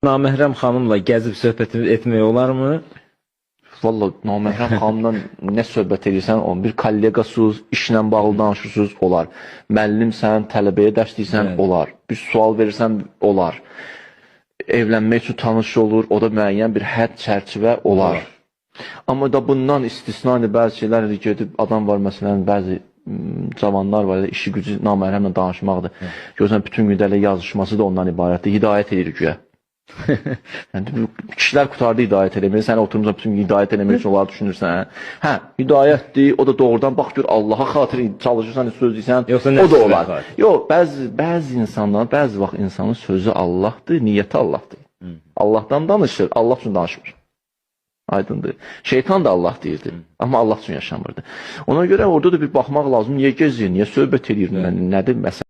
Naməhrəm xanımla gəzib söhbət etmək olarmı? Valla naməhrəm xanımdan nə söhbət edirsən, bir kolleqasız, işlə bağlı danışırsınız, olar. Müəllimsən, tələbəyə dərs deyirsən, olar. Bir sual verirsən, olar. Evlənmək üçün tanış olur, o da müəyyən bir hədd çərçivə olar. Amma da bundan istisna bəzi şeylər gedib, adam var məsələn, bəzi cavanlar var, işi gücü naməhrəmlə danışmaqdır. Görürsən, bütün gün ilə yazışması da ondan ibarətdir, hidayət edir güya. Yəni, kişilər qutardı hidayət eləməyi, sən oturmuşsan bütün gün hidayət eləmək üçün onları düşünürsən. Hə, hidayətdir, o da doğrudan bax gör Allaha xatir çalışırsan, söz deyirsən, o da olar. Yox, bəzi insanlar, bəzi vaxt insanın sözü Allahdır, niyyəti Allahdır. Allahdan danışır, Allah üçün danışmır. Aydındır. Şeytan da Allah deyirdi, amma Allah üçün yaşamırdı. Ona görə orada da bir baxmaq lazım, niyə gezir, niyə söhbət edir, nədir məsələ?